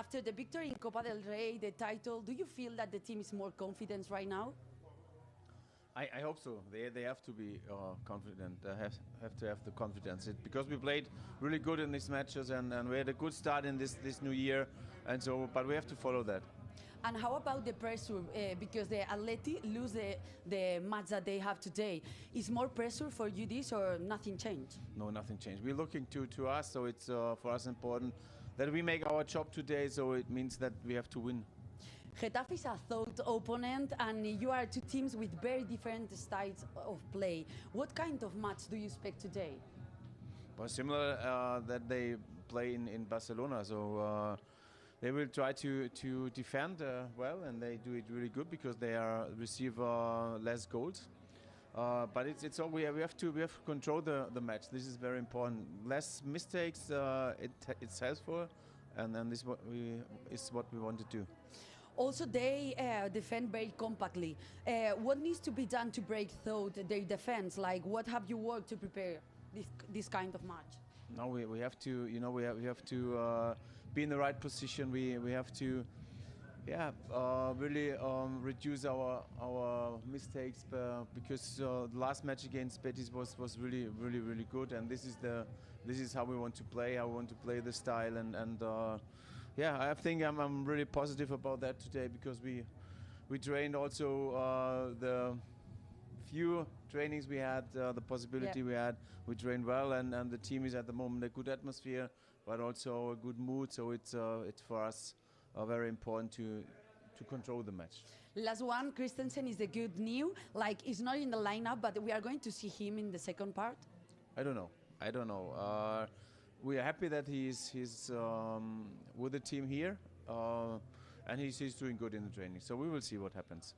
after the victory in Copa del Rey, the title, do you feel that the team is more confident right now? I hope so. They have to be confident. Have to have the confidence because we played really good in these matches and we had a good start in this new year, and so but we have to follow that. And how about the pressure? Because the Atleti lose the match that they have today. Is more pressure for you this or nothing changed? No, nothing changed. We're looking to us, so it's for us important that we make our job today. So it means that we have to win. Getafe is a thought opponent, and you are two teams with very different styles of play. What kind of match do you expect today? Well, similar that they play in Barcelona. So they will try to defend well, and they do it really good because they receive less goals. But it's all we have to control the match. This is very important. Less mistakes. It's helpful, and then this is what we want to do. Also, they defend very compactly. What needs to be done to break through their defense? Like, what have you worked to prepare this kind of match? No, we have to, we have to be in the right position. We have to, really reduce our mistakes because the last match against Betis was really good, and this is how we want to play. How we want to play the style and. Yeah, I think I'm really positive about that today because we trained also the few trainings we had, the possibility we had. We trained well, and the team is at the moment a good atmosphere, but also a good mood. So it's for us very important to control the match. Last one, Christensen is the good news. Like, he's not in the lineup, but we are going to see him in the second part. I don't know. We are happy that he's with the team here, and he's doing good in the training. So we will see what happens.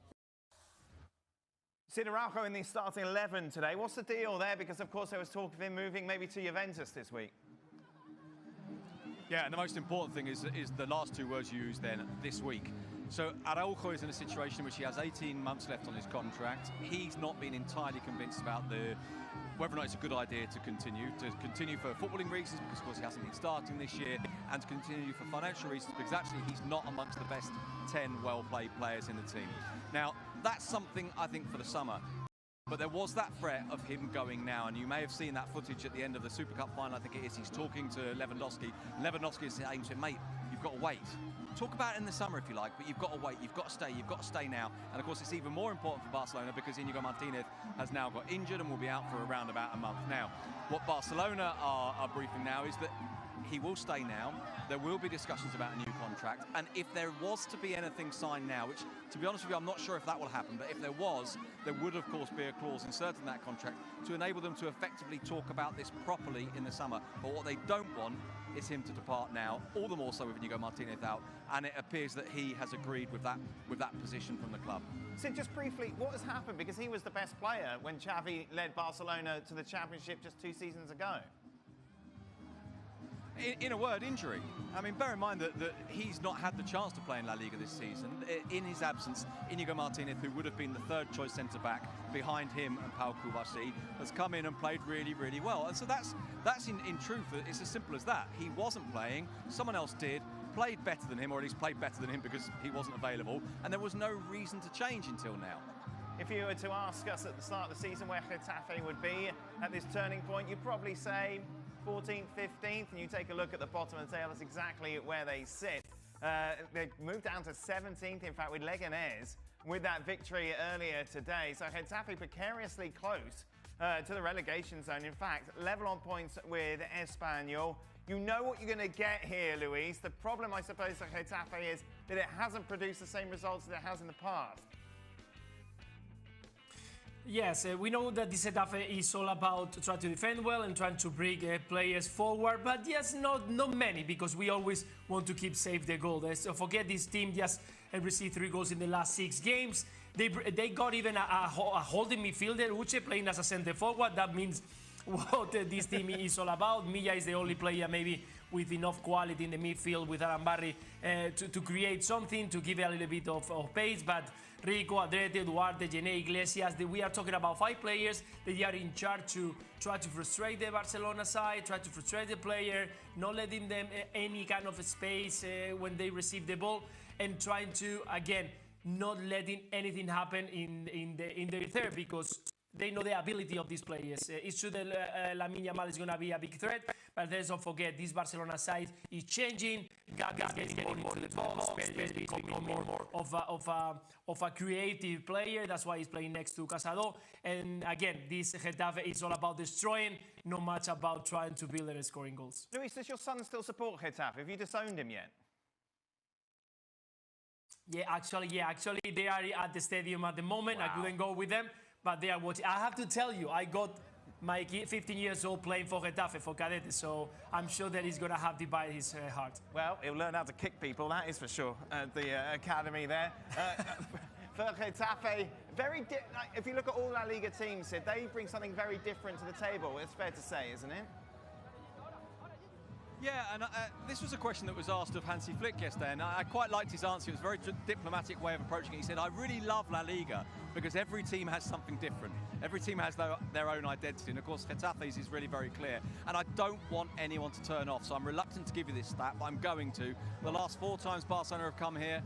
Sid Araujo in the starting 11 today. What's the deal there? Because, of course, there was talk of him moving maybe to Juventus this week. Yeah, and the most important thing is the last two words you used then, this week. So Araujo is in a situation in which he has 18 months left on his contract. He's not been entirely convinced about whether or not it's a good idea to continue for footballing reasons, because of course he hasn't been starting this year, and to continue for financial reasons, because actually he's not amongst the best 10 well-played players in the team. Now, that's something I think for the summer. But there was that threat of him going now, and you may have seen that footage at the end of the Super Cup final, I think it is. He's talking to Lewandowski. Lewandowski is saying to him, mate, you've got to wait. Talk about it in the summer if you like, but you've got to wait, you've got to stay now. And of course it's even more important for Barcelona because Inigo Martinez has now got injured and will be out for around about a month. Now, what Barcelona are briefing now is that he will stay now. There will be discussions about a new contract, and if there was to be anything signed now, which to be honest with you I'm not sure if that will happen, but if there was, there would of course be a clause inserted in that contract to enable them to effectively talk about this properly in the summer. But what they don't want is him to depart now, all the more so with Inigo Martinez out, and it appears that he has agreed with that position from the club. So just briefly, what has happened? Because he was the best player when Xavi led Barcelona to the Championship just 2 seasons ago. In a word, injury. I mean, bear in mind that he's not had the chance to play in La Liga this season. In his absence, Inigo Martinez, who would have been the third choice centre-back behind him and Pau Kubasi, has come in and played really, really well. And so that's in truth, it's as simple as that. He wasn't playing, someone else did, played better than him, or at least played better than him because he wasn't available, and there was no reason to change until now. If you were to ask us at the start of the season where Getafe would be at this turning point, you'd probably say 14th, 15th, and you take a look at the bottom and say, that's exactly where they sit. They moved down to 17th, in fact, with Leganés, with that victory earlier today. So Getafe precariously close to the relegation zone. In fact, level on points with Espanyol. You know what you're going to get here, Luis. The problem, I suppose, for Getafe is that it hasn't produced the same results that it has in the past. Yes, we know that this Getafe is all about trying to defend well and trying to bring players forward, but yes, not many, because we always want to keep safe the goal. So forget this team just received 3 goals in the last 6 games. They got even a holding midfielder, Uche, playing as a centre forward. That means what this team is all about. Milla is the only player maybe with enough quality in the midfield with Arambarri to create something, to give a little bit of pace. But Rico, Adrete, Duarte, Gene, Iglesias, we are talking about 5 players that are in charge to try to frustrate the Barcelona side, try to frustrate the player, not letting them any kind of space when they receive the ball, and trying to, again, not letting anything happen in their third, because they know the ability of these players. It's true that Lamine Yamal is going to be a big threat, but let's not forget this Barcelona side is changing. Gavi is getting more into the box. Pedri is becoming more of a creative player. That's why he's playing next to Casado. And again, this Getafe is all about destroying, not much about trying to build and scoring goals. Luis, does your son still support Getafe? Have you disowned him yet? Yeah, actually, they are at the stadium at the moment. Wow. I couldn't go with them, but they are watching. I have to tell you, I got my 15 years old playing for Getafe, for Cadete, so I'm sure that he's going to have divided his heart. Well, he'll learn how to kick people, that is for sure, at the academy there. For Getafe, if you look at all La Liga teams, they bring something very different to the table, it's fair to say, isn't it? Yeah, and this was a question that was asked of Hansi Flick yesterday, and I quite liked his answer. It was a very diplomatic way of approaching it. He said, I really love La Liga because every team has something different. Every team has their own identity, and of course Getafe's is really very clear. And I don't want anyone to turn off, so I'm reluctant to give you this stat, but I'm going to. The last 4 times Barcelona have come here,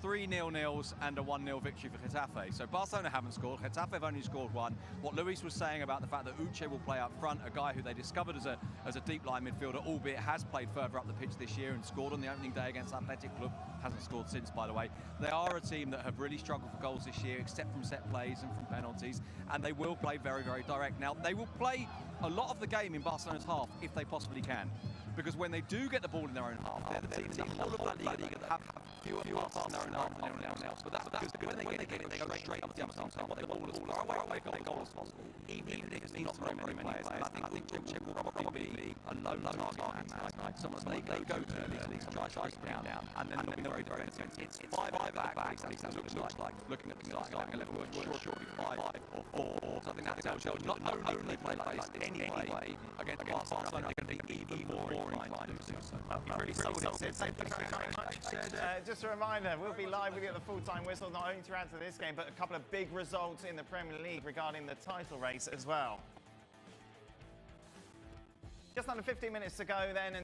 3 0-0s and a 1-0 victory for Getafe. So Barcelona haven't scored, Getafe have only scored 1. What Luis was saying about the fact that Uche will play up front, a guy who they discovered as a deep line midfielder, albeit has played further up the pitch this year and scored on the opening day against Athletic Club, hasn't scored since, by the way. They are a team that have really struggled for goals this year, except from set plays and from penalties, and they will play very, very direct. Now, they will play a lot of the game in Barcelona's half if they possibly can, because when they do get the ball in their own half, they're the team in the whole of La Liga that have fewer passes in their own half than anyone else. But that's because when they get it, they go straight up the other team, what they want is far away from their goal as possible, even if it's not very many players. And I think Uche will probably be a low target man. Someone they go to these try down, and then they'll be very defensive. It's 5 at the back, exactly as it looks like. Looking at the starting 11, sure it'll be 5 or 4. So I think that tells you not only do they play like this anyway against Barcelona, they're going to be even more inclined to do so. You've really sold it, Sid. Thank you very much. Just a reminder, we'll be live with you at the full-time whistle, not only to add to this game, but a couple of big results in the Premier League regarding the title race as well. Just under 15 minutes to go then.